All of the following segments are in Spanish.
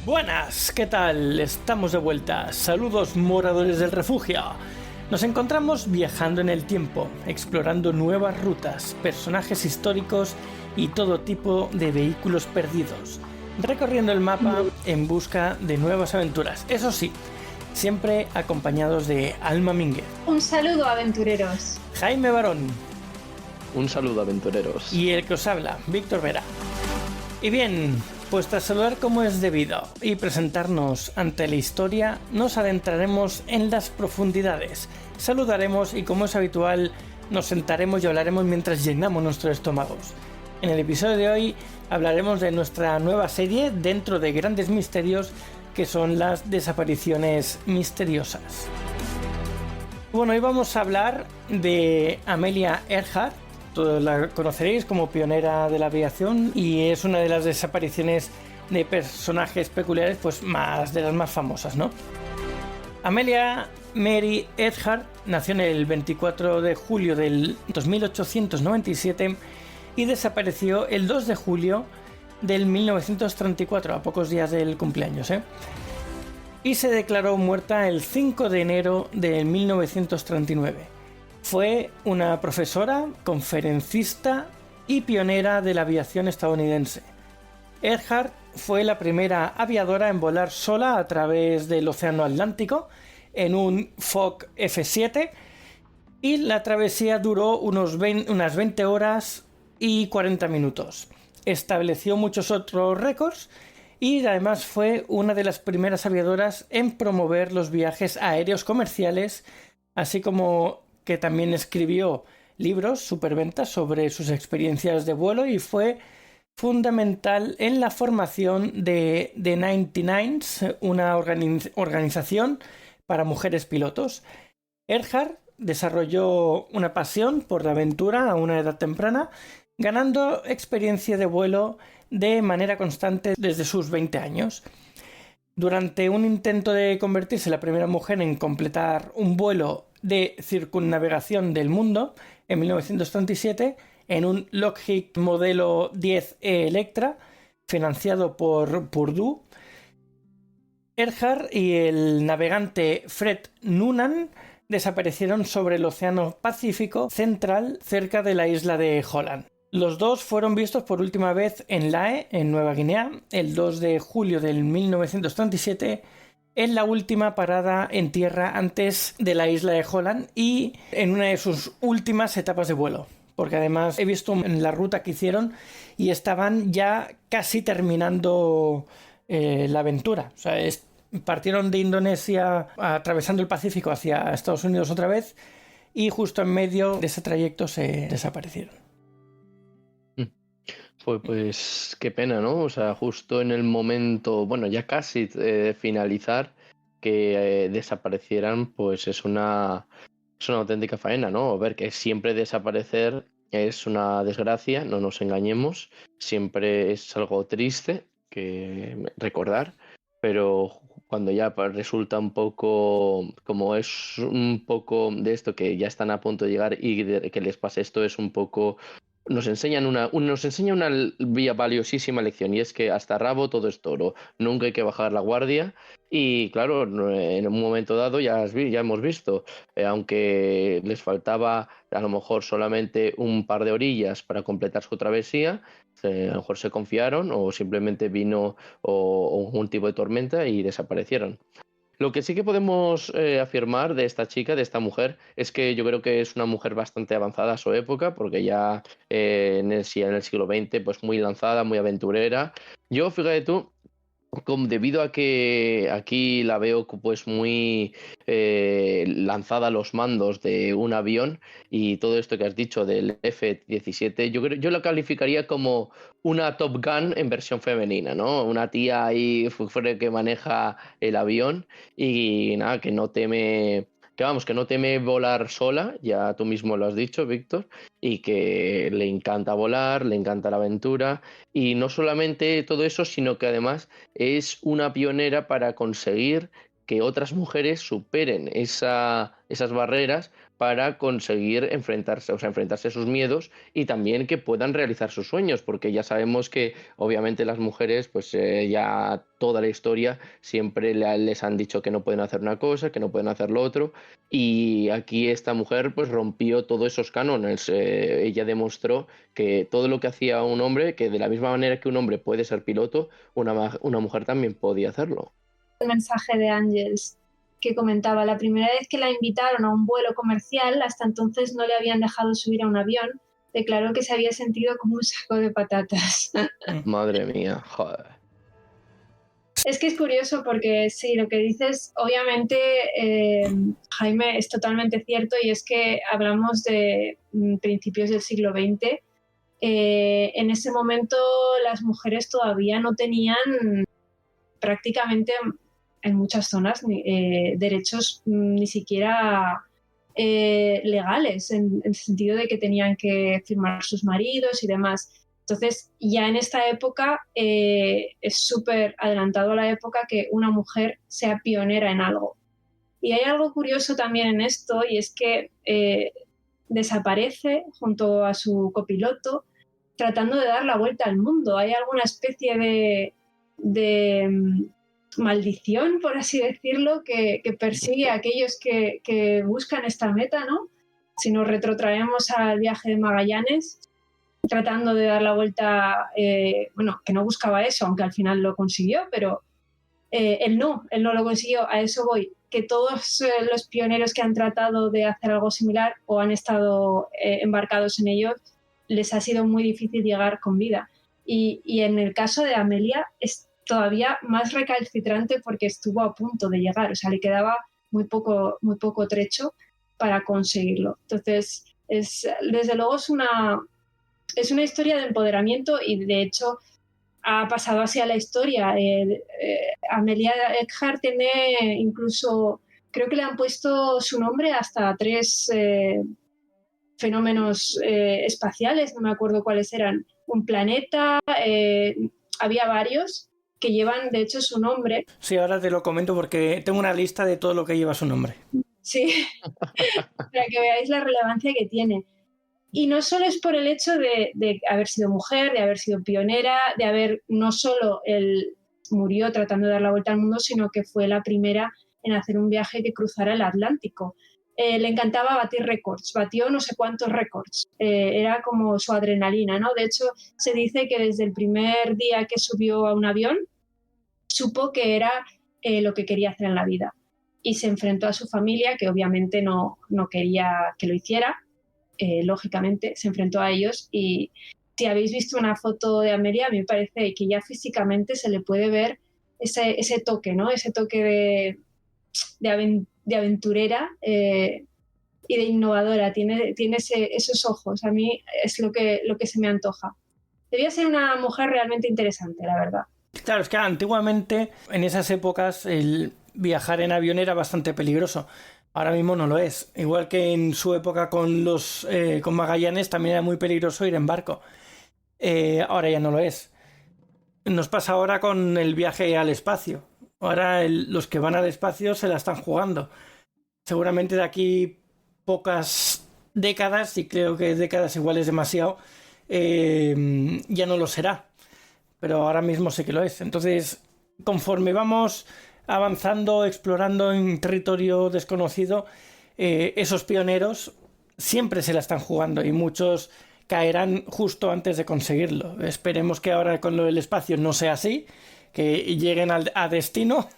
Buenas, ¿qué tal? Estamos de vuelta. Saludos, moradores del refugio. Nos encontramos viajando en el tiempo, explorando nuevas rutas, personajes históricos y todo tipo de vehículos perdidos, recorriendo el mapa en busca de nuevas aventuras. Eso sí, siempre acompañados de Alma Mínguez. Un saludo, aventureros. Jaime Barón. Un saludo, aventureros. Y el que os habla, Víctor Vera. Y bien, pues tras saludar como es debido y presentarnos ante la historia, nos adentraremos en las profundidades. Saludaremos y, como es habitual, nos sentaremos y hablaremos mientras llenamos nuestros estómagos. En el episodio de hoy hablaremos de nuestra nueva serie dentro de Grandes Misterios, que son las desapariciones misteriosas. Bueno, hoy vamos a hablar de Amelia Earhart. Todos la conoceréis como pionera de la aviación y es una de las desapariciones de personajes peculiares, pues de las más famosas, ¿no? Amelia Mary Earhart nació en el 24 de julio del 2897 y desapareció el 2 de julio del 1934, a pocos días del cumpleaños, y se declaró muerta el 5 de enero de 1939. Fue una profesora, conferencista y pionera de la aviación estadounidense. Earhart fue la primera aviadora en volar sola a través del Océano Atlántico en un Fokker F-7 y la travesía duró unas 20 horas y 40 minutos. Estableció muchos otros récords y además fue una de las primeras aviadoras en promover los viajes aéreos comerciales, así como que también escribió libros superventas sobre sus experiencias de vuelo y fue fundamental en la formación de The 99s, una organización para mujeres pilotos. Earhart desarrolló una pasión por la aventura a una edad temprana, ganando experiencia de vuelo de manera constante desde sus 20 años. Durante un intento de convertirse en la primera mujer en completar un vuelo de circunnavegación del mundo en 1937 en un Lockheed modelo 10E Electra financiado por Purdue, Earhart y el navegante Fred Noonan desaparecieron sobre el Océano Pacífico Central cerca de la isla de Holland. Los dos fueron vistos por última vez en Lae, en Nueva Guinea, el 2 de julio del 1937, en la última parada en tierra antes de la isla de Holland y en una de sus últimas etapas de vuelo. Porque además he visto en la ruta que hicieron y estaban ya casi terminando la aventura. O sea, partieron de Indonesia atravesando el Pacífico hacia Estados Unidos otra vez y justo en medio de ese trayecto se desaparecieron. Pues qué pena, ¿no? O sea, justo en el momento, bueno, ya casi finalizar, que desaparecieran, pues es una auténtica faena, ¿no? Ver que siempre desaparecer es una desgracia, no nos engañemos, siempre es algo triste que recordar, pero cuando ya resulta un poco, como es un poco de esto que ya están a punto de llegar y que les pase esto, es un poco. Nos enseña una valiosísima lección, y es que hasta rabo todo es toro, nunca hay que bajar la guardia. Y claro, en un momento dado ya hemos visto, aunque les faltaba a lo mejor solamente un par de orillas para completar su travesía, a lo mejor se confiaron o simplemente vino o un tipo de tormenta y desaparecieron. Lo que sí que podemos afirmar de esta chica, de esta mujer, es que yo creo que es una mujer bastante avanzada a su época, porque ya en el siglo XX, pues muy lanzada, muy aventurera. Yo, fíjate tú, debido a que aquí la veo pues muy lanzada a los mandos de un avión y todo esto que has dicho del F-17, yo lo calificaría como una Top Gun en versión femenina, ¿no? Una tía ahí que maneja el avión y nada, que no teme volar sola, ya tú mismo lo has dicho, Víctor, y que le encanta volar, le encanta la aventura, y no solamente todo eso, sino que además es una pionera para conseguir que otras mujeres superen esas barreras para conseguir enfrentarse a sus miedos y también que puedan realizar sus sueños, porque ya sabemos que obviamente las mujeres, pues ya toda la historia siempre les han dicho que no pueden hacer una cosa, que no pueden hacer lo otro, y aquí esta mujer pues rompió todos esos cánones. Ella demostró que todo lo que hacía un hombre, que de la misma manera que un hombre puede ser piloto, una mujer también podía hacerlo. El mensaje de Ángels que comentaba, la primera vez que la invitaron a un vuelo comercial, hasta entonces no le habían dejado subir a un avión, declaró que se había sentido como un saco de patatas. Madre mía, joder. Es que es curioso porque sí, lo que dices, obviamente, Jaime, es totalmente cierto, y es que hablamos de principios del siglo XX. En ese momento las mujeres todavía no tenían prácticamente en muchas zonas derechos ni siquiera legales, en el sentido de que tenían que firmar sus maridos y demás. Entonces, ya en esta época es súper adelantado a la época que una mujer sea pionera en algo. Y hay algo curioso también en esto, y es que desaparece junto a su copiloto tratando de dar la vuelta al mundo. Hay alguna especie de maldición, por así decirlo, que persigue a aquellos que buscan esta meta, ¿no? Si nos retrotraemos al viaje de Magallanes, tratando de dar la vuelta, bueno, que no buscaba eso, aunque al final lo consiguió, pero él no lo consiguió. A eso voy, que todos los pioneros que han tratado de hacer algo similar o han estado embarcados en ello, les ha sido muy difícil llegar con vida. Y en el caso de Amelia es todavía más recalcitrante porque estuvo a punto de llegar, o sea, le quedaba muy poco trecho para conseguirlo. Entonces, desde luego es una historia de empoderamiento, y de hecho ha pasado así a la historia. Amelia Earhart tiene incluso, creo que le han puesto su nombre hasta 3 fenómenos espaciales, no me acuerdo cuáles eran, un planeta, había varios que llevan de hecho su nombre. Sí, ahora te lo comento porque tengo una lista de todo lo que lleva su nombre. Sí, para que veáis la relevancia que tiene. Y no solo es por el hecho de haber sido mujer, de haber sido pionera, de haber, no solo él murió tratando de dar la vuelta al mundo, sino que fue la primera en hacer un viaje que cruzara el Atlántico. Le encantaba batir récords, batió no sé cuántos récords, era como su adrenalina, ¿no? De hecho, se dice que desde el primer día que subió a un avión, supo que era lo que quería hacer en la vida. Y se enfrentó a su familia, que obviamente no quería que lo hiciera. Lógicamente se enfrentó a ellos, y si habéis visto una foto de Amelia, a mí me parece que ya físicamente se le puede ver ese toque, ¿no? Ese toque de aventurera y de innovadora. Tiene esos ojos. A mí es lo que se me antoja. Debía ser una mujer realmente interesante, la verdad. Claro, es que antiguamente, en esas épocas, el viajar en avión era bastante peligroso. Ahora mismo no lo es. Igual que en su época con Magallanes también era muy peligroso ir en barco. Ahora ya no lo es. Nos pasa ahora con el viaje al espacio. Ahora los que van al espacio se la están jugando. Seguramente de aquí pocas décadas, y creo que décadas igual es demasiado, ya no lo será. Pero ahora mismo sí que lo es. Entonces, conforme vamos avanzando, explorando en territorio desconocido, esos pioneros siempre se la están jugando, y muchos caerán justo antes de conseguirlo. Esperemos que ahora con lo del espacio no sea así, que lleguen a destino,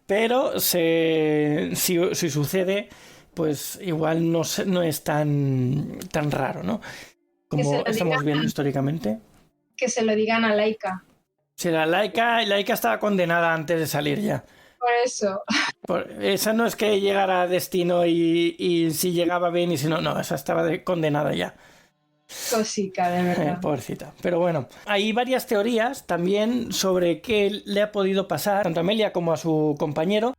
pero si sucede, pues igual no es tan raro, ¿no? Como estamos viendo históricamente. Que se lo digan a Laika. Si la Laika estaba condenada antes de salir ya. Por eso. Esa no es que llegara a destino y si llegaba bien, y si no, esa estaba condenada ya. Cosica, de verdad. Pobrecita. Pero bueno, hay varias teorías también sobre qué le ha podido pasar tanto a Amelia como a su compañero.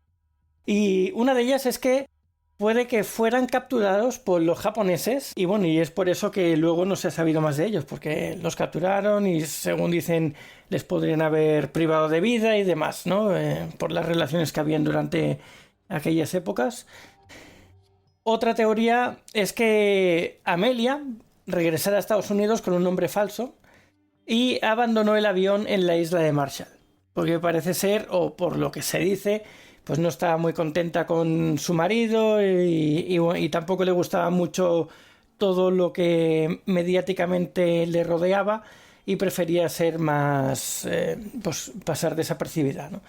Y una de ellas es que puede que fueran capturados por los japoneses, y bueno, y es por eso que luego no se ha sabido más de ellos, porque los capturaron y, según dicen, les podrían haber privado de vida y demás, ¿no? Por las relaciones que habían durante aquellas épocas. Otra teoría es que Amelia regresara a Estados Unidos con un nombre falso y abandonó el avión en la isla de Marshall, porque parece ser, o por lo que se dice, pues no estaba muy contenta con su marido y tampoco le gustaba mucho todo lo que mediáticamente le rodeaba y prefería ser más, pues pasar desapercibida, ¿no?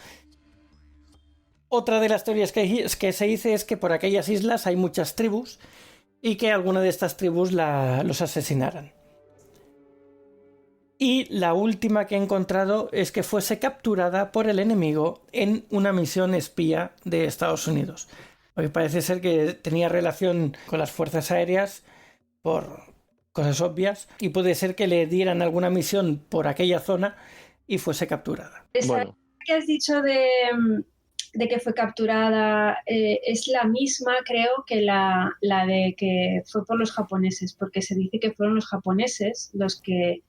Otra de las teorías que se dice es que por aquellas islas hay muchas tribus y que alguna de estas tribus los asesinaran. Y la última que he encontrado es que fuese capturada por el enemigo en una misión espía de Estados Unidos. Porque parece ser que tenía relación con las fuerzas aéreas por cosas obvias y puede ser que le dieran alguna misión por aquella zona y fuese capturada. Esa que has dicho de que fue capturada es la misma, creo, que la de que fue por los japoneses, porque se dice que fueron los japoneses los que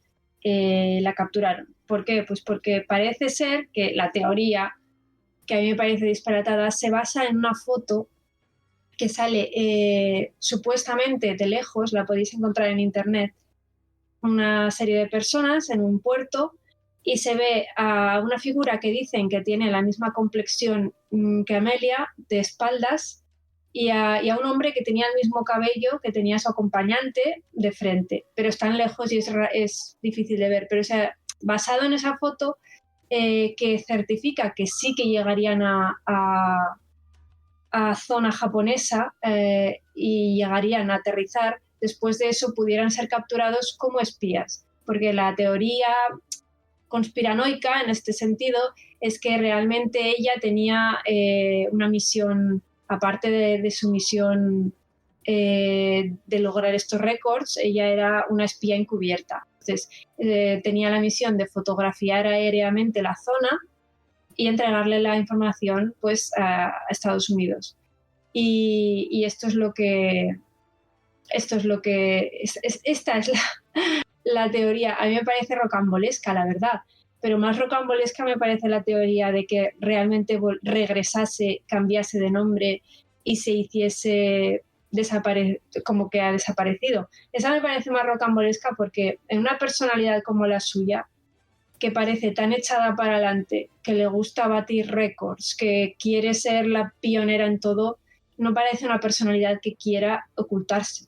la capturaron. ¿Por qué? Pues porque parece ser que la teoría, que a mí me parece disparatada, se basa en una foto que sale supuestamente de lejos, la podéis encontrar en internet, una serie de personas en un puerto y se ve a una figura que dicen que tiene la misma complexión que Amelia, de espaldas, y a un hombre que tenía el mismo cabello que tenía su acompañante de frente, pero están lejos y es difícil de ver. Pero o sea, basado en esa foto que certifica que sí que llegarían a zona japonesa y llegarían a aterrizar, después de eso pudieran ser capturados como espías, porque la teoría conspiranoica en este sentido es que realmente ella tenía una misión, aparte de su misión de lograr estos récords, ella era una espía encubierta. Entonces tenía la misión de fotografiar aéreamente la zona y entregarle la información pues a Estados Unidos. Y esta es la teoría. A mí me parece rocambolesca, la verdad, pero más rocambolesca me parece la teoría de que realmente regresase, cambiase de nombre y se hiciese como que ha desaparecido. Esa me parece más rocambolesca porque en una personalidad como la suya, que parece tan echada para adelante, que le gusta batir récords, que quiere ser la pionera en todo, no parece una personalidad que quiera ocultarse.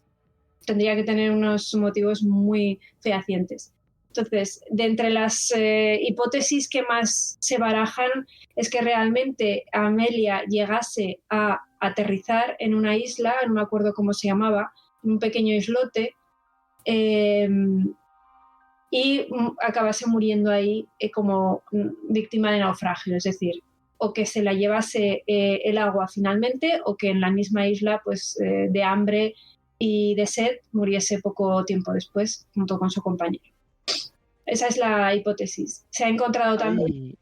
Tendría que tener unos motivos muy fehacientes. Entonces, de entre las hipótesis que más se barajan es que realmente Amelia llegase a aterrizar en una isla, no me acuerdo cómo se llamaba, en un pequeño islote, y acabase muriendo ahí como víctima de naufragio, es decir, o que se la llevase el agua finalmente o que en la misma isla pues de hambre y de sed muriese poco tiempo después junto con su compañero. Esa es la hipótesis. Se ha encontrado también...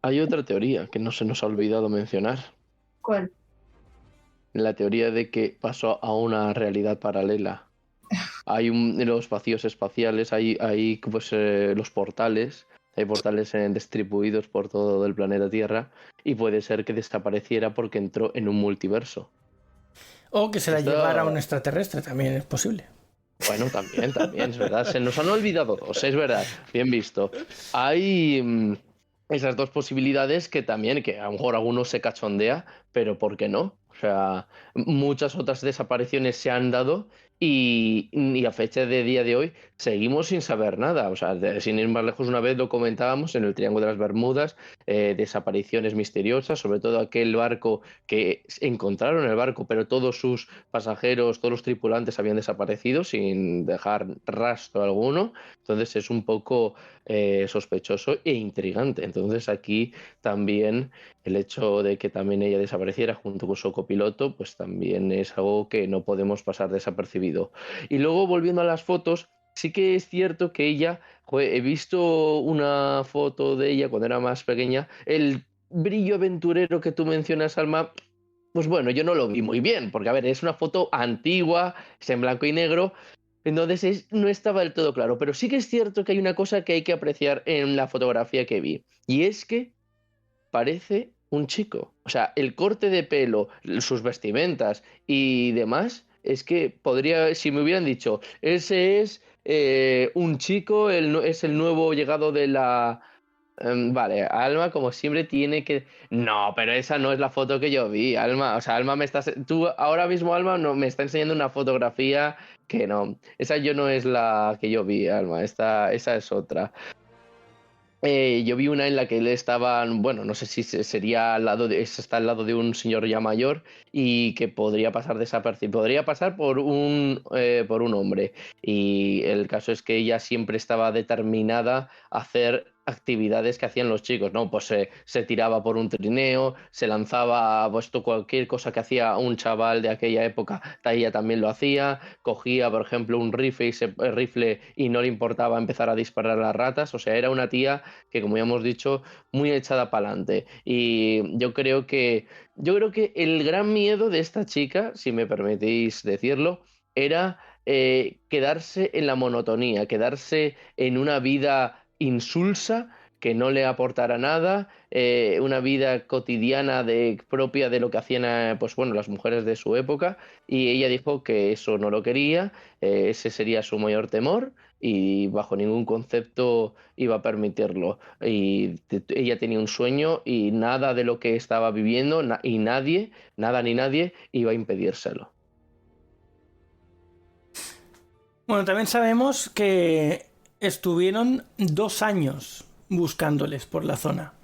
Hay otra teoría que no se nos ha olvidado mencionar. ¿Cuál? La teoría de que pasó a una realidad paralela. En los vacíos espaciales hay pues, los portales. Hay portales distribuidos por todo el planeta Tierra y puede ser que desapareciera porque entró en un multiverso. O que se la llevara a un extraterrestre, también es posible. Bueno, también, es verdad. Se nos han olvidado dos, es verdad. Bien visto. Hay esas dos posibilidades que también, que a lo mejor alguno se cachondea, pero ¿por qué no? O sea, muchas otras desapariciones se han dado y a fecha de día de hoy seguimos sin saber nada. O sea, sin ir más lejos, una vez lo comentábamos en el Triángulo de las Bermudas, desapariciones misteriosas, sobre todo aquel barco que encontraron el barco, pero todos sus pasajeros, todos los tripulantes habían desaparecido sin dejar rastro alguno. Entonces es un poco sospechoso e intrigante. Entonces aquí también el hecho de que también ella desapareciera junto con su copiloto, pues también es algo que no podemos pasar desapercibido. Y luego, volviendo a las fotos, sí que es cierto que ella, he visto una foto de ella cuando era más pequeña, el brillo aventurero que tú mencionas, Alma, pues bueno, yo no lo vi muy bien, porque a ver, es una foto antigua, es en blanco y negro, entonces no estaba del todo claro, pero sí que es cierto que hay una cosa que hay que apreciar en la fotografía que vi, y es que parece un chico. O sea, el corte de pelo, sus vestimentas y demás, es que podría, si me hubieran dicho, ese es un chico, es el nuevo llegado de la... Vale, Alma, como siempre, tiene que... No, pero esa no es la foto que yo vi, Alma. O sea, Alma me estás... Tú ahora mismo, Alma, no, me está enseñando una fotografía que no. Esa yo no es la que yo vi, Alma. Esa es otra. Yo vi una en la que él estaba, bueno, no sé si sería al lado está al lado de un señor ya mayor y que podría pasar desapercibido, podría pasar por un hombre. Y el caso es que ella siempre estaba determinada a hacer actividades que hacían los chicos, ¿no? Pues se tiraba por un trineo, se lanzaba, pues cualquier cosa que hacía un chaval de aquella época, ella también lo hacía, cogía, por ejemplo, un rifle y no le importaba empezar a disparar a las ratas, o sea, era una tía que, como ya hemos dicho, muy echada para adelante. Y yo creo que el gran miedo de esta chica, si me permitís decirlo, era quedarse en la monotonía, quedarse en una vida insulsa que no le aportara nada, una vida cotidiana propia de lo que hacían pues bueno, las mujeres de su época, y ella dijo que eso no lo quería, ese sería su mayor temor y bajo ningún concepto iba a permitirlo. Y ella tenía un sueño y nada de lo que estaba viviendo y nadie, nada ni nadie iba a impedírselo. Bueno, también sabemos que estuvieron 2 años buscándoles por la zona.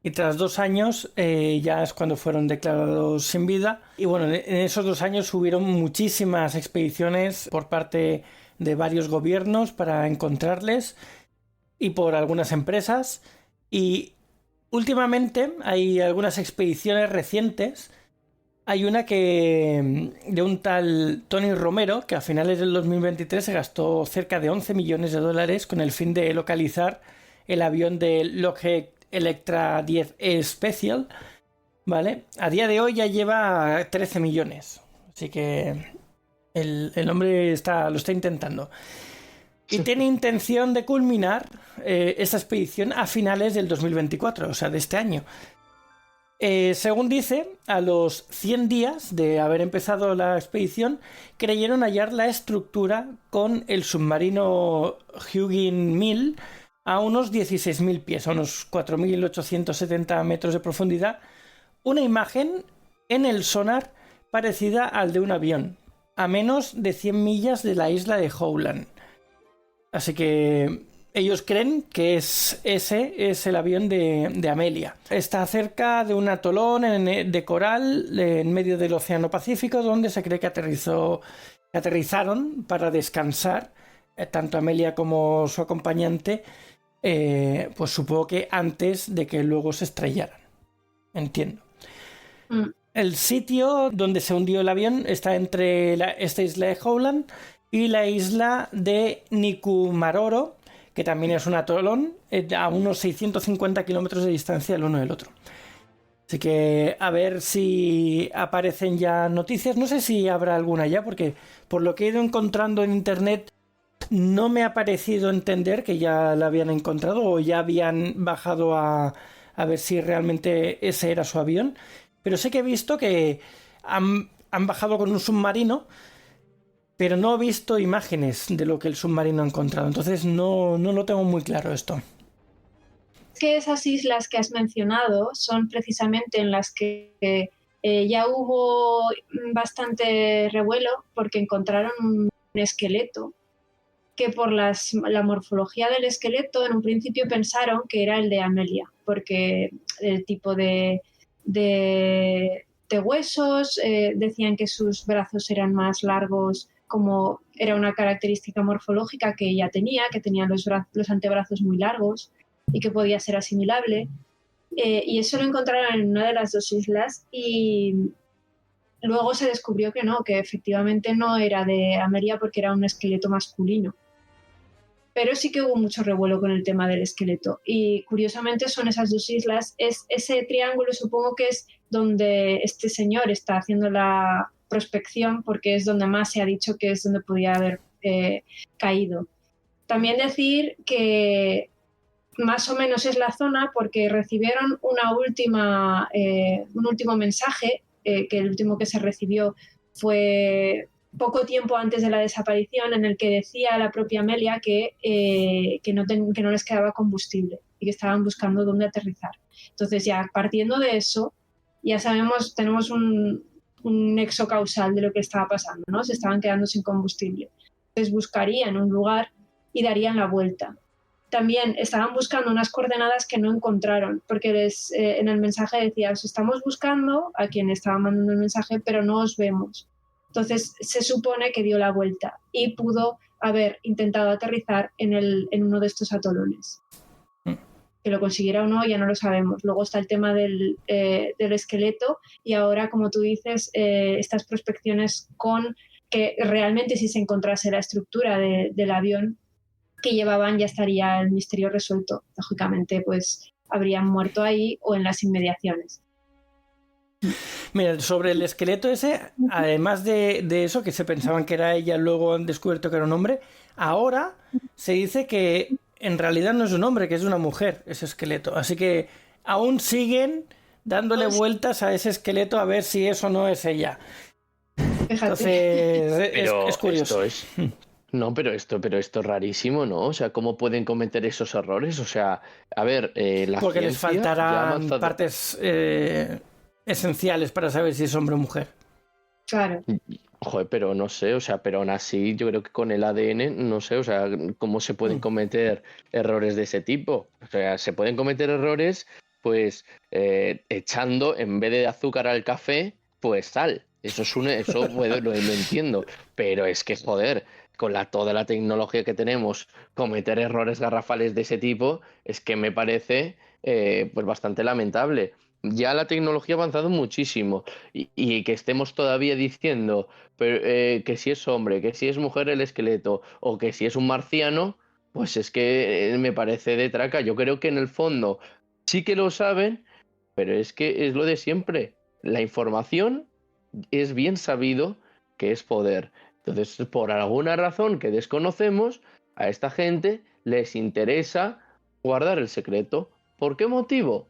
Y tras 2 años ya es cuando fueron declarados sin vida. Y bueno, en esos 2 años hubieron muchísimas expediciones por parte de varios gobiernos para encontrarles y por algunas empresas. Y últimamente hay algunas expediciones recientes. Hay una de un tal Tony Romero, que a finales del 2023 se gastó cerca de 11 millones de dólares con el fin de localizar el avión de Lockheed Electra 10E Special, ¿vale? A día de hoy ya lleva 13 millones. Así que el hombre lo está intentando. Y tiene intención de culminar esta expedición a finales del 2024, o sea, de este año. Según dice, a los 100 días de haber empezado la expedición, creyeron hallar la estructura con el submarino Hugin 1000 a unos 16.000 pies, a unos 4.870 metros de profundidad, una imagen en el sonar parecida al de un avión, a menos de 100 millas de la isla de Howland. Así que ellos creen que ese es el avión de Amelia. Está cerca de un atolón de coral en medio del Océano Pacífico, donde se cree que aterrizaron para descansar, tanto Amelia como su acompañante, pues supongo que antes de que luego se estrellaran. Entiendo. El sitio donde se hundió el avión está entre esta isla de Howland y la isla de Nikumaroro, que también es un atolón a unos 650 kilómetros de distancia el uno del otro. Así que a ver si aparecen ya noticias. No sé si habrá alguna ya, porque por lo que he ido encontrando en internet no me ha parecido entender que ya la habían encontrado o ya habían bajado a ver si realmente ese era su avión. Pero sé que he visto que han bajado con un submarino, pero no he visto imágenes de lo que el submarino ha encontrado. Entonces no lo tengo muy claro esto. Es que esas islas que has mencionado son precisamente en las que ya hubo bastante revuelo porque encontraron un esqueleto que por la morfología del esqueleto en un principio pensaron que era el de Amelia, porque el tipo de huesos, decían que sus brazos eran más largos, como era una característica morfológica que ella tenía, que tenía los antebrazos muy largos y que podía ser asimilable. Y eso lo encontraron en una de las 2 islas y luego se descubrió que no, que efectivamente no era de Amelia porque era un esqueleto masculino. Pero sí que hubo mucho revuelo con el tema del esqueleto. Y curiosamente son esas 2 islas. Ese triángulo supongo que es donde este señor está haciendo la prospección, porque es donde más se ha dicho que es donde podía haber caído. También decir que más o menos es la zona porque recibieron un último mensaje, que el último que se recibió fue poco tiempo antes de la desaparición, en el que decía la propia Amelia que no les quedaba combustible y que estaban buscando dónde aterrizar. Entonces ya partiendo de eso, ya sabemos, tenemos un nexo causal de lo que estaba pasando, ¿no? Se estaban quedando sin combustible. Entonces buscarían un lugar y darían la vuelta. También estaban buscando unas coordenadas que no encontraron, porque en el mensaje decía, os estamos buscando a quien estaba mandando el mensaje, pero no os vemos. Entonces se supone que dio la vuelta y pudo haber intentado aterrizar en uno de estos atolones. Que lo consiguiera o no ya no lo sabemos. Luego está el tema del esqueleto y ahora, como tú dices, estas prospecciones con que realmente si se encontrase la estructura del avión que llevaban ya estaría el misterio resuelto. Lógicamente, pues habrían muerto ahí o en las inmediaciones. Mira, sobre el esqueleto ese, además de eso, que se pensaban que era ella, luego han descubierto que era un hombre, ahora se dice que en realidad no es un hombre, que es una mujer ese esqueleto. Así que aún siguen dándole vueltas a ese esqueleto a ver si eso no es ella. Entonces, es curioso. No, pero esto es rarísimo, ¿no? O sea, ¿cómo pueden cometer esos errores? O sea, a ver, la porque les ciencia faltarán partes esenciales para saber si es hombre o mujer. Claro. Joder, pero no sé, o sea, pero aún así yo creo que con el ADN, no sé, o sea, ¿cómo se pueden cometer errores de ese tipo? O sea, se pueden cometer errores, pues, echando, en vez de azúcar al café, pues sal. Eso lo entiendo, pero es que, joder, con toda la tecnología que tenemos, cometer errores garrafales de ese tipo, es que me parece, pues, bastante lamentable. Ya la tecnología ha avanzado muchísimo y que estemos todavía diciendo que si es hombre, que si es mujer el esqueleto o que si es un marciano, pues es que me parece de traca. Yo creo que en el fondo sí que lo saben, pero es que es lo de siempre. La información es bien sabido que es poder. Entonces, por alguna razón que desconocemos, a esta gente les interesa guardar el secreto. ¿Por qué motivo?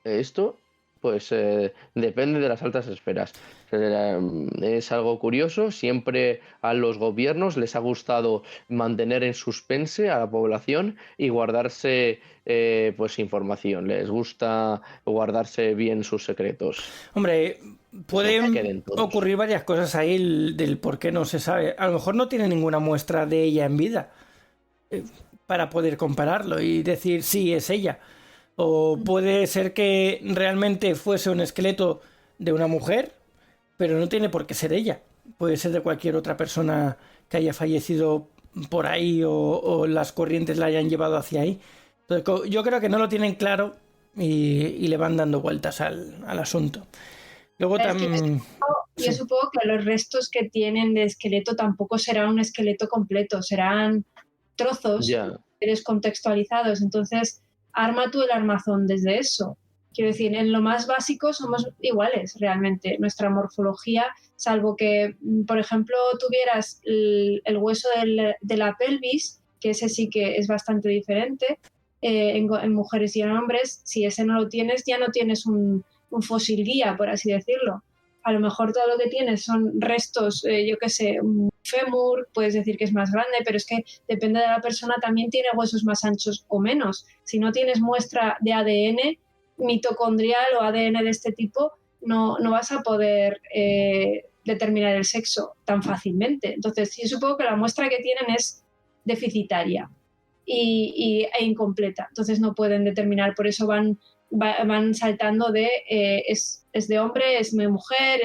Esto, pues, depende de las altas esferas. Es algo curioso. Siempre a los gobiernos les ha gustado mantener en suspense a la población y guardarse, pues, información. Les gusta guardarse bien sus secretos. Hombre, pueden ocurrir varias cosas ahí del por qué no se sabe. A lo mejor no tiene ninguna muestra de ella en vida para poder compararlo y decir sí, es ella. O puede ser que realmente fuese un esqueleto de una mujer, pero no tiene por qué ser ella. Puede ser de cualquier otra persona que haya fallecido por ahí o las corrientes la hayan llevado hacia ahí. Entonces, yo creo que no lo tienen claro y le van dando vueltas al asunto. Luego también... Yo supongo que los restos que tienen de esqueleto tampoco será un esqueleto completo, serán trozos descontextualizados. Entonces, arma tú el armazón desde eso. Quiero decir, en lo más básico somos iguales realmente. Nuestra morfología, salvo que, por ejemplo, tuvieras el hueso de la pelvis, que ese sí que es bastante diferente en mujeres y en hombres. Si ese no lo tienes, ya no tienes un fósil guía, por así decirlo. A lo mejor todo lo que tienes son restos, yo qué sé, un fémur, puedes decir que es más grande, pero es que depende de la persona, también tiene huesos más anchos o menos. Si no tienes muestra de ADN mitocondrial o ADN de este tipo, no vas a poder determinar el sexo tan fácilmente. Entonces, yo supongo que la muestra que tienen es deficitaria e incompleta. Entonces, no pueden determinar, por eso van saltando de es de hombre, es de mujer,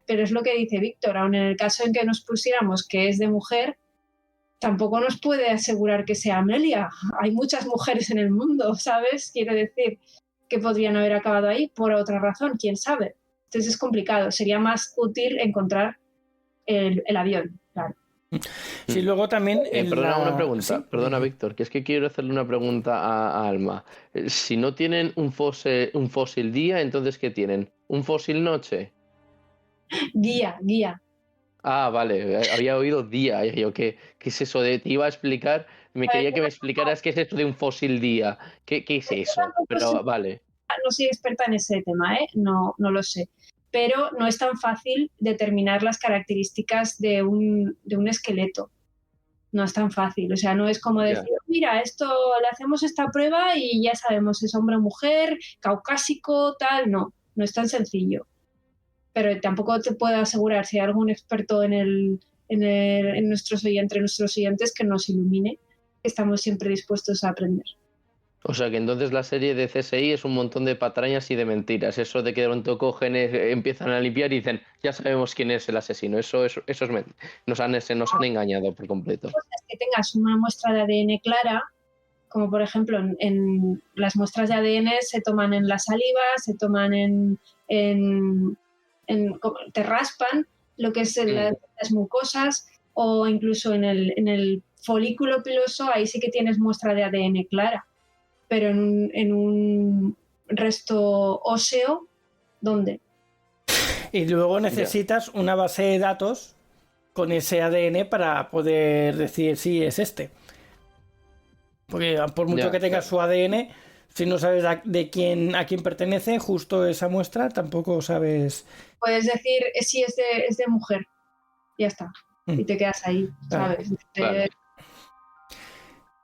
pero es lo que dice Víctor, aun en el caso en que nos pusiéramos que es de mujer, tampoco nos puede asegurar que sea Amelia. Hay muchas mujeres en el mundo, ¿sabes? Quiero decir que podrían haber acabado ahí por otra razón, quién sabe. Entonces es complicado, sería más útil encontrar el avión, claro. Sí, luego también... una pregunta, ¿Sí? Perdona Víctor, que es que quiero hacerle una pregunta a Alma. Si no tienen un fósil día, entonces ¿qué tienen? ¿Un fósil noche? Guía. Ah, vale, había oído día. Y yo, ¿qué es eso de? Te iba a explicar Me quería que me explicaras qué es esto de un fósil día. ¿Qué es eso? Pero vale. No soy experta en ese tema, no lo sé. Pero no es tan fácil determinar las características de un esqueleto. No es tan fácil. O sea, no es como decir, mira, le hacemos esta prueba y ya sabemos si es hombre o mujer, caucásico, tal. No es tan sencillo. Pero tampoco te puedo asegurar si hay algún experto entre nuestros oyentes que nos ilumine. Estamos siempre dispuestos a aprender. O sea que entonces la serie de CSI es un montón de patrañas y de mentiras. Eso de que de pronto cogen, empiezan a limpiar y dicen, ya sabemos quién es el asesino. Eso es nos han engañado por completo. Es que tengas una muestra de ADN clara, como por ejemplo en las muestras de ADN se toman en la saliva, se toman te raspan lo que es las mucosas, o incluso en el folículo piloso, ahí sí que tienes muestra de ADN clara. Pero en un resto óseo, ¿dónde? Y luego necesitas una base de datos con ese ADN para poder decir si es este. Porque por mucho que tengas su ADN, si no sabes a quién pertenece, justo esa muestra, tampoco sabes. Puedes decir si es de mujer. Ya está. Y te quedas ahí, ¿sabes? Vale.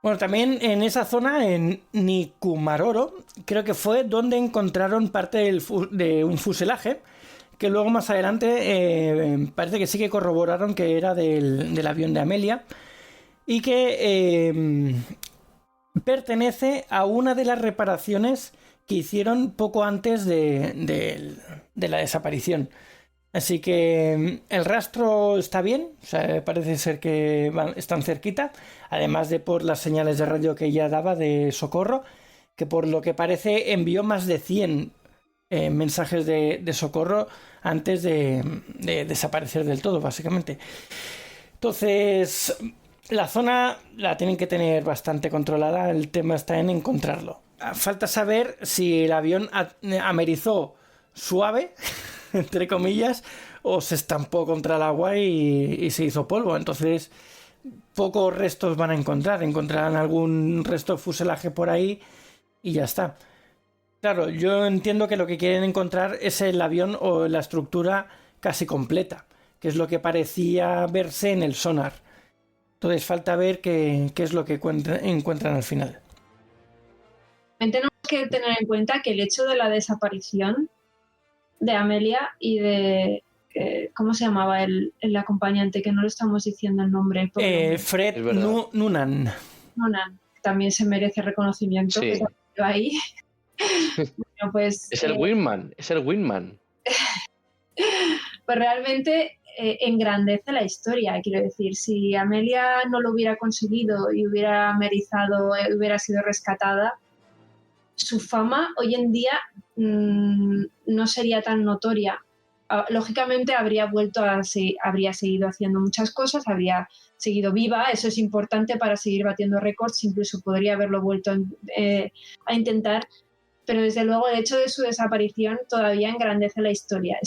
Bueno, también en esa zona, en Nikumaroro, creo que fue donde encontraron parte de un fuselaje, que luego más adelante parece que sí que corroboraron que era del avión de Amelia, y que pertenece a una de las reparaciones que hicieron poco antes de la desaparición. Así que el rastro está bien, o sea, parece ser que están cerquita, además de por las señales de radio que ella daba de socorro, que por lo que parece envió más de 100 mensajes de socorro antes de desaparecer del todo, básicamente. Entonces, la zona la tienen que tener bastante controlada, el tema está en encontrarlo. Falta saber si el avión amerizó suave, entre comillas, o se estampó contra el agua y se hizo polvo. Entonces, pocos restos van a encontrar. Encontrarán algún resto de fuselaje por ahí y ya está. Claro, yo entiendo que lo que quieren encontrar es el avión o la estructura casi completa, que es lo que parecía verse en el sonar. Entonces, falta ver qué es lo que encuentran al final. Tenemos que tener en cuenta que el hecho de la desaparición de Amelia y de ¿cómo se llamaba el acompañante? Que no lo estamos diciendo el nombre. Fred Noonan. Noonan, también se merece reconocimiento. Sí. Que ahí. Bueno, pues, es el Wingman. Pues realmente engrandece la historia, quiero decir. Si Amelia no lo hubiera conseguido y hubiera amerizado, hubiera sido rescatada, su fama hoy en día no sería tan notoria. Lógicamente habría seguido haciendo muchas cosas, habría seguido viva, eso es importante para seguir batiendo récords, incluso podría haberlo vuelto a intentar, pero desde luego el hecho de su desaparición todavía engrandece la historia.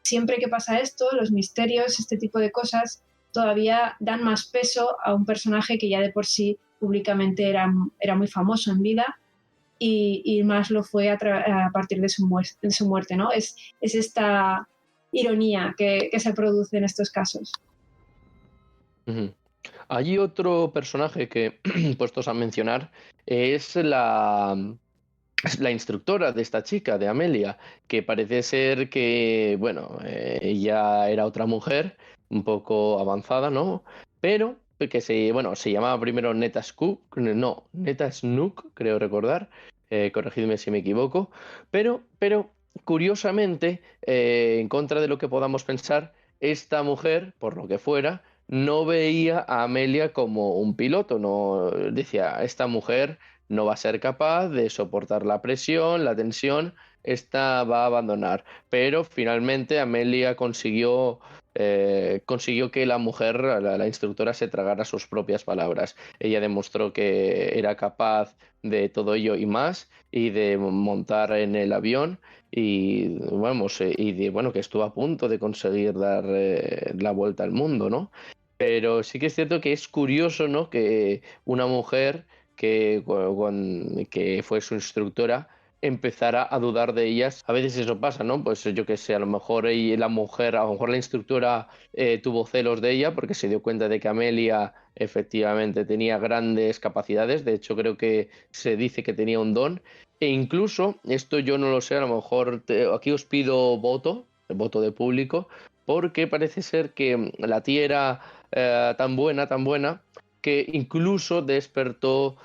Siempre que pasa esto, los misterios, este tipo de cosas, todavía dan más peso a un personaje que ya de por sí públicamente era muy famoso en vida. Y más lo fue a partir de su muerte, ¿no? Es esta ironía que se produce en estos casos. Uh-huh. Hay otro personaje que, puestos a mencionar, es la instructora de esta chica, de Amelia, que parece ser que, bueno, ella era otra mujer, un poco avanzada, ¿no? Pero que se llamaba primero Neta Snook, creo recordar, corregidme si me equivoco, pero curiosamente, en contra de lo que podamos pensar, esta mujer, por lo que fuera, no veía a Amelia como un piloto, no decía, esta mujer no va a ser capaz de soportar la presión, la tensión, esta va a abandonar. Pero finalmente Amelia consiguió que la mujer, la instructora, se tragara sus propias palabras. Ella demostró que era capaz de todo ello y más, y de montar en el avión, y que estuvo a punto de conseguir dar la vuelta al mundo, ¿no? Pero sí que es cierto que es curioso, ¿no? Que una mujer que fue su instructora empezara a dudar de ellas. A veces eso pasa, ¿no? Pues yo qué sé, a lo mejor la mujer, a lo mejor la instructora tuvo celos de ella porque se dio cuenta de que Amelia efectivamente tenía grandes capacidades. De hecho, creo que se dice que tenía un don. E incluso, esto yo no lo sé, a lo mejor aquí os pido voto de público, porque parece ser que la tía era tan buena, que incluso despertó,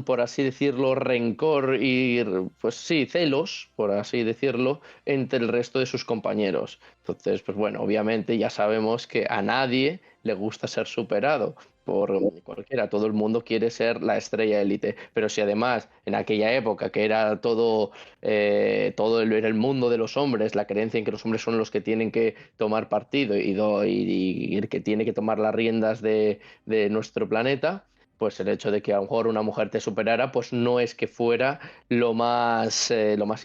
por así decirlo, rencor y, pues sí, celos, por así decirlo, entre el resto de sus compañeros. Entonces, pues bueno, obviamente ya sabemos que a nadie le gusta ser superado por cualquiera, todo el mundo quiere ser la estrella élite, pero si además en aquella época que era todo el mundo de los hombres, la creencia en que los hombres son los que tienen que tomar partido y el que tiene que tomar las riendas de nuestro planeta, pues el hecho de que a lo mejor una mujer te superara, pues no es que fuera lo más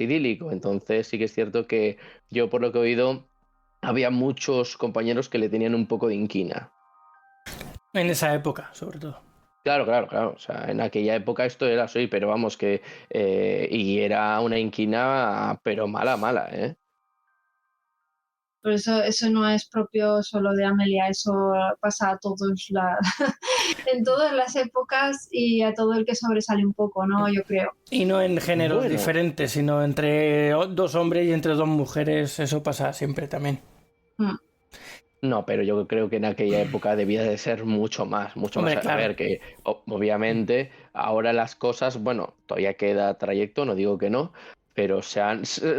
idílico. Entonces sí que es cierto que yo, por lo que he oído, había muchos compañeros que le tenían un poco de inquina. En esa época, sobre todo. Claro, claro, claro. O sea, en aquella época esto era así, pero vamos que... y era una inquina, pero mala, mala, ¿eh? Por eso no es propio solo de Amelia, eso pasa a todos en todas las épocas y a todo el que sobresale un poco, ¿no? Yo creo. Y no en géneros Bueno. diferentes, sino entre dos hombres y entre dos mujeres, eso pasa siempre también. No, pero yo creo que en aquella época debía de ser mucho más, mucho Hombre, más. A claro. ver, que obviamente ahora las cosas, bueno, todavía queda trayecto, no digo que no, pero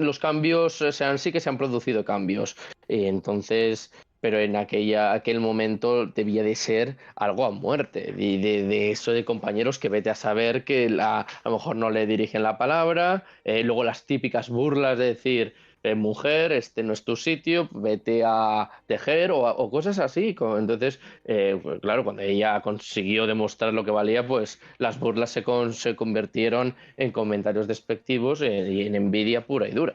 los cambios sí que se han producido cambios. Y entonces, pero en aquel momento debía de ser algo a muerte, de eso de compañeros que vete a saber que a lo mejor no le dirigen la palabra, luego las típicas burlas de decir mujer, este no es tu sitio, vete a tejer o cosas así. Entonces, pues claro, cuando ella consiguió demostrar lo que valía, pues las burlas se convirtieron en comentarios despectivos y en envidia pura y dura.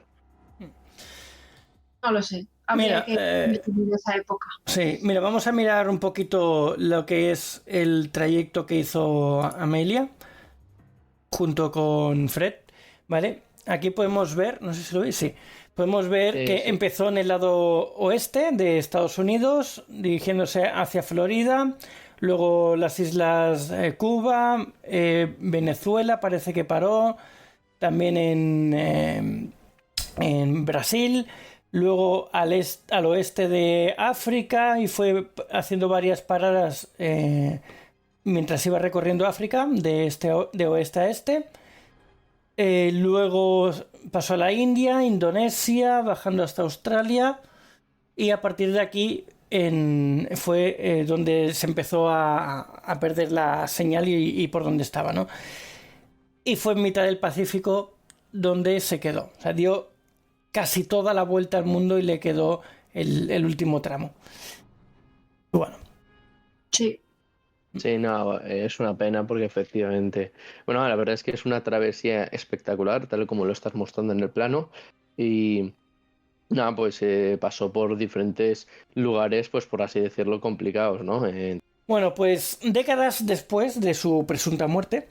No lo sé. Mira, Habría que vivir esa época. sí, mira, vamos a mirar un poquito lo que es el trayecto que hizo Amelia junto con Fred, ¿vale? Aquí podemos ver, no sé si lo veis, sí. Podemos ver que Sí. empezó en el lado oeste de Estados Unidos, dirigiéndose hacia Florida, luego las islas Cuba, Venezuela parece que paró, también en Brasil, luego al oeste de África y fue haciendo varias paradas mientras iba recorriendo África de oeste a este. Luego pasó a la India, Indonesia, bajando hasta Australia y a partir de aquí fue donde se empezó a perder la señal y por donde estaba, ¿no? Y fue en mitad del Pacífico donde se quedó. O sea, dio casi toda la vuelta al mundo y le quedó el último tramo. Bueno. Sí. Sí, no, es una pena porque efectivamente, bueno, la verdad es que es una travesía espectacular, tal como lo estás mostrando en el plano, y nada, pues pasó por diferentes lugares, pues por así decirlo, complicados, ¿no? Bueno, pues décadas después de su presunta muerte,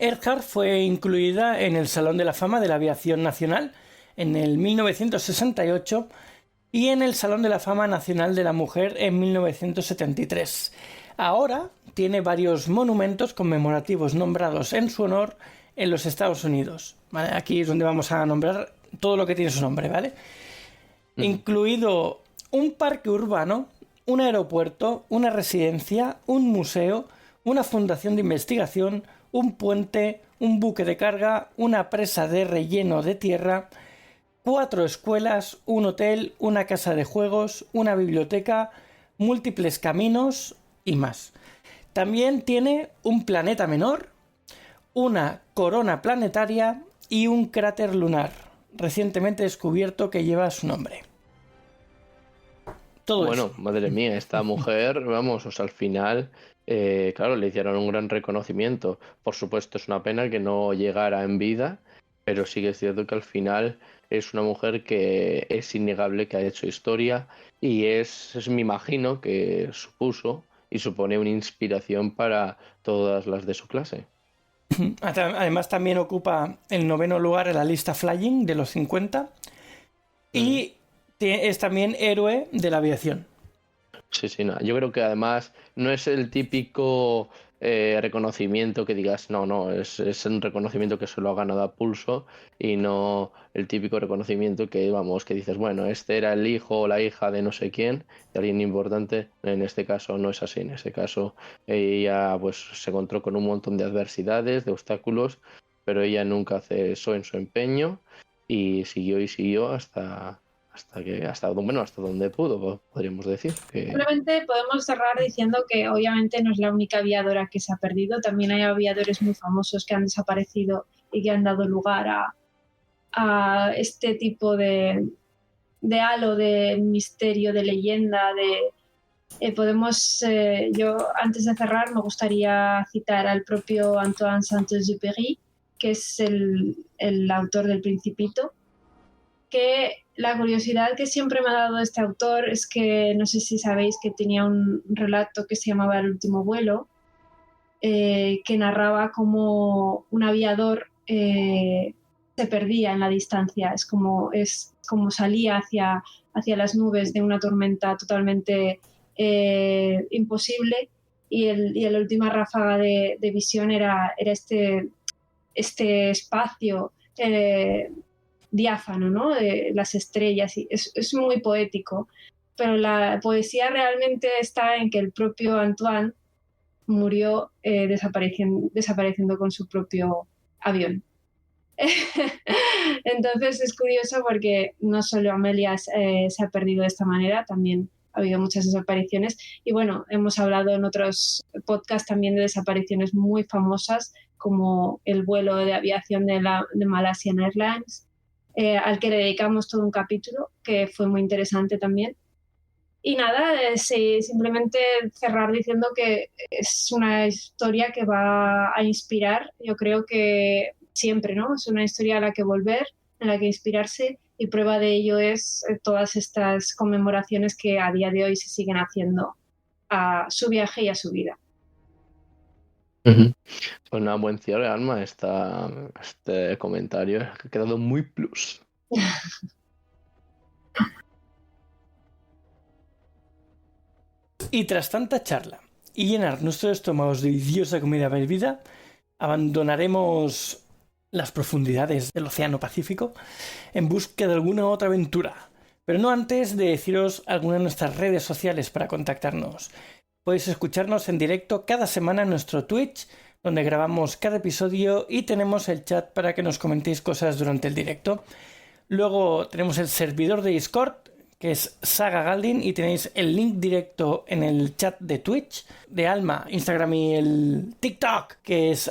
Earhart fue incluida en el Salón de la Fama de la Aviación Nacional en el 1968 y en el Salón de la Fama Nacional de la Mujer en 1973. Ahora tiene varios monumentos conmemorativos nombrados en su honor en los Estados Unidos. ¿Vale? Aquí es donde vamos a nombrar todo lo que tiene su nombre, ¿vale? Incluido un parque urbano, un aeropuerto, una residencia, un museo, una fundación de investigación, un puente, un buque de carga, una presa de relleno de tierra, 4 escuelas, un hotel, una casa de juegos, una biblioteca, múltiples caminos y más. También tiene un planeta menor, una corona planetaria y un cráter lunar recientemente descubierto que lleva su nombre. Todo Bueno, eso. madre mía, esta mujer, vamos, o sea, al final, claro, le hicieron un gran reconocimiento. Por supuesto, es una pena que no llegara en vida, pero sí que es cierto que al final es una mujer que es innegable que ha hecho historia y me imagino que supuso y supone una inspiración para todas las de su clase. Además también ocupa el 9º lugar en la lista Flying de los 50 y es también héroe de la aviación. Sí, no. Yo creo que además no es el típico reconocimiento que digas, no, es un reconocimiento que solo ha ganado a pulso y no el típico reconocimiento que, vamos, que dices, bueno, este era el hijo o la hija de no sé quién, de alguien importante. En este caso no es así, en este caso ella pues se encontró con un montón de adversidades, de obstáculos, pero ella nunca cesó en su empeño y siguió hasta donde pudo, podríamos decir. Simplemente podemos cerrar diciendo que obviamente no es la única aviadora que se ha perdido, también hay aviadores muy famosos que han desaparecido y que han dado lugar a este tipo de halo de misterio, de leyenda, yo antes de cerrar me gustaría citar al propio Antoine Saint-Exupéry, que es el autor del Principito, que la curiosidad que siempre me ha dado este autor es que, no sé si sabéis, que tenía un relato que se llamaba El último vuelo, que narraba cómo un aviador se perdía en la distancia, es como salía hacia las nubes de una tormenta totalmente imposible y la última ráfaga de visión era este espacio diáfano, ¿no? De las estrellas. Y es muy poético, pero la poesía realmente está en que el propio Antoine murió desapareciendo con su propio avión. Entonces es curioso porque no solo Amelia se ha perdido de esta manera, también ha habido muchas desapariciones. Y bueno, hemos hablado en otros podcasts también de desapariciones muy famosas, como el vuelo de aviación de Malaysian Airlines, al que le dedicamos todo un capítulo, que fue muy interesante también. Y nada, simplemente cerrar diciendo que es una historia que va a inspirar, yo creo que siempre, ¿no? Es una historia a la que volver, en la que inspirarse, y prueba de ello es todas estas conmemoraciones que a día de hoy se siguen haciendo a su viaje y a su vida. Pues nada, buen cierre, Alma, este comentario ha quedado muy plus. Y tras tanta charla y llenar nuestros estómagos de deliciosa comida bebida, abandonaremos las profundidades del Océano Pacífico en busca de alguna otra aventura. Pero no antes de deciros algunas de nuestras redes sociales para contactarnos. Podéis escucharnos en directo cada semana en nuestro Twitch, donde grabamos cada episodio y tenemos el chat para que nos comentéis cosas durante el directo. Luego tenemos el servidor de Discord, que es Saga Galdin, y tenéis el link directo en el chat de Twitch de Alma, Instagram y el TikTok, que es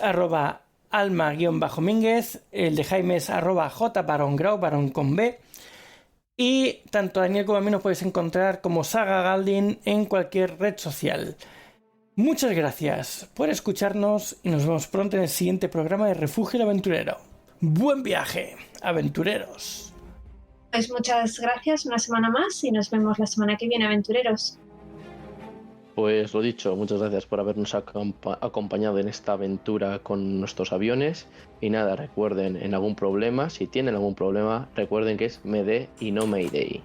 @alma_mínguez, el de Jaime es @jbarongrau, barón con B, y tanto a Daniel como a mí nos podéis encontrar como Saga Galdin en cualquier red social. Muchas gracias por escucharnos y nos vemos pronto en el siguiente programa de Refugio el Aventurero. ¡Buen viaje, aventureros! Pues muchas gracias, una semana más, y nos vemos la semana que viene, aventureros. Pues lo dicho, muchas gracias por habernos acompañado en esta aventura con nuestros aviones. Y nada, recuerden, en algún problema, si tienen algún problema, recuerden que es Mayday y no Mayday.